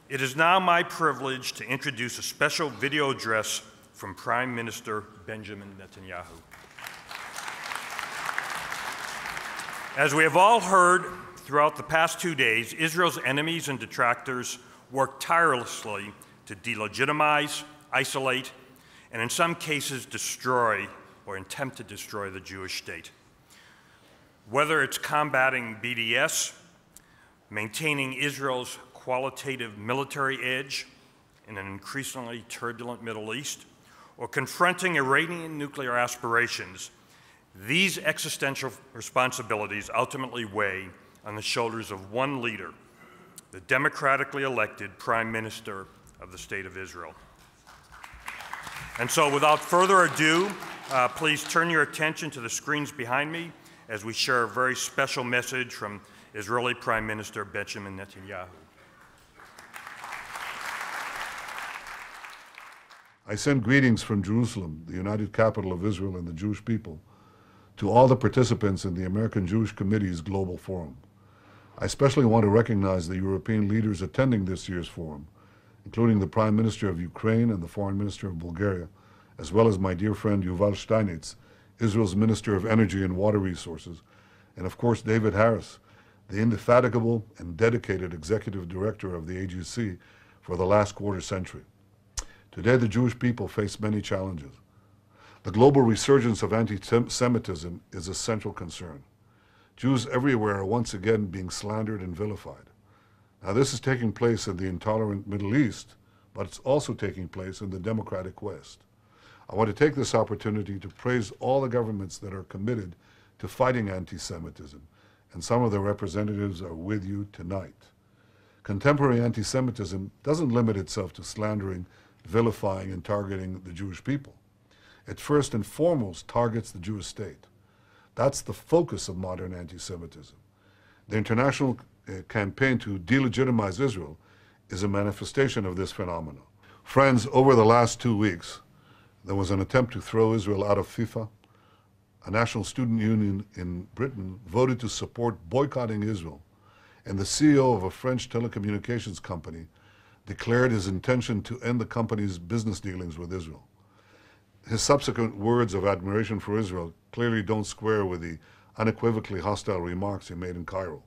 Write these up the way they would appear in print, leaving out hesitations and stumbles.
It is now my privilege to introduce a special video address from Prime Minister Benjamin Netanyahu. As we have all heard throughout the past 2 days, Israel's enemies and detractors work tirelessly to delegitimize, isolate, and in some cases destroy or attempt to destroy the Jewish state. Whether it's combating BDS, maintaining Israel's qualitative military edge in an increasingly turbulent Middle East, or confronting Iranian nuclear aspirations, these existential responsibilities ultimately weigh on the shoulders of one leader, the democratically elected Prime Minister of the State of Israel. And so without further ado, please turn your attention to the screens behind me as we share a very special message from Israeli Prime Minister Benjamin Netanyahu. I send greetings from Jerusalem, the united capital of Israel and the Jewish people, to all the participants in the American Jewish Committee's Global Forum. I especially want to recognize the European leaders attending this year's forum, including the Prime Minister of Ukraine and the Foreign Minister of Bulgaria, as well as my dear friend Yuval Steinitz, Israel's Minister of Energy and Water Resources, and of course David Harris, the indefatigable and dedicated Executive Director of the AJC for the last quarter century. Today the Jewish people face many challenges. The global resurgence of anti-Semitism is a central concern. Jews everywhere are once again being slandered and vilified. Now this is taking place in the intolerant Middle East, but it's also taking place in the democratic West. I want to take this opportunity to praise all the governments that are committed to fighting anti-Semitism, and some of their representatives are with you tonight. Contemporary anti-Semitism doesn't limit itself to slandering, vilifying, and targeting the Jewish people. It first and foremost targets the Jewish state. That's the focus of modern anti-Semitism. The international campaign to delegitimize Israel is a manifestation of this phenomenon. Friends, over the last 2 weeks, there was an attempt to throw Israel out of FIFA. A national student union in Britain voted to support boycotting Israel, and the CEO of a French telecommunications company declared his intention to end the company's business dealings with Israel. His subsequent words of admiration for Israel clearly don't square with the unequivocally hostile remarks he made in Cairo.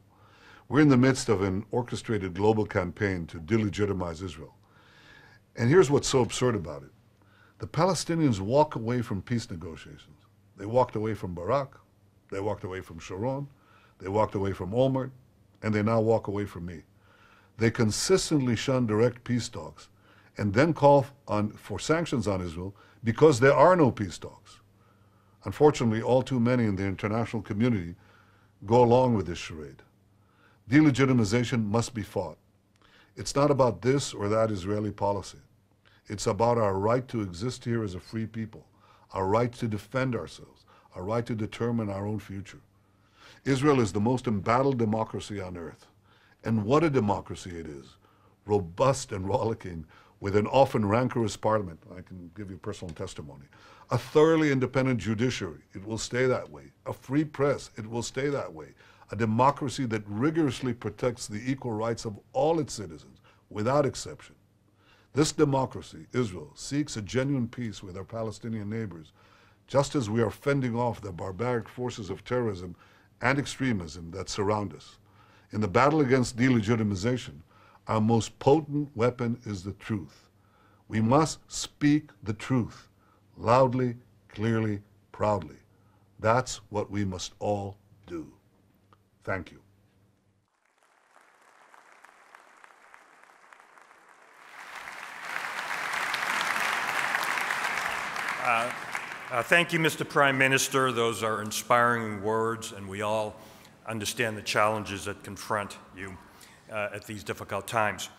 We're in the midst of an orchestrated global campaign to delegitimize Israel. And here's what's so absurd about it. The Palestinians walk away from peace negotiations. They walked away from Barak, they walked away from Sharon, they walked away from Olmert, and they now walk away from me. They consistently shun direct peace talks and then call for sanctions on Israel because there are no peace talks. Unfortunately, all too many in the international community go along with this charade. Delegitimization must be fought. It's not about this or that Israeli policy. It's about our right to exist here as a free people, our right to defend ourselves, our right to determine our own future. Israel is the most embattled democracy on earth. And what a democracy it is, robust and rollicking, with an often rancorous parliament. I can give you personal testimony. A thoroughly independent judiciary, it will stay that way. A free press, it will stay that way. A democracy that rigorously protects the equal rights of all its citizens, without exception. This democracy, Israel, seeks a genuine peace with our Palestinian neighbors, just as we are fending off the barbaric forces of terrorism and extremism that surround us. In the battle against delegitimization, our most potent weapon is the truth. We must speak the truth, loudly, clearly, proudly. That's what we must all do. Thank you. Thank you, Mr. Prime Minister. Those are inspiring words, and we all understand the challenges that confront you at these difficult times.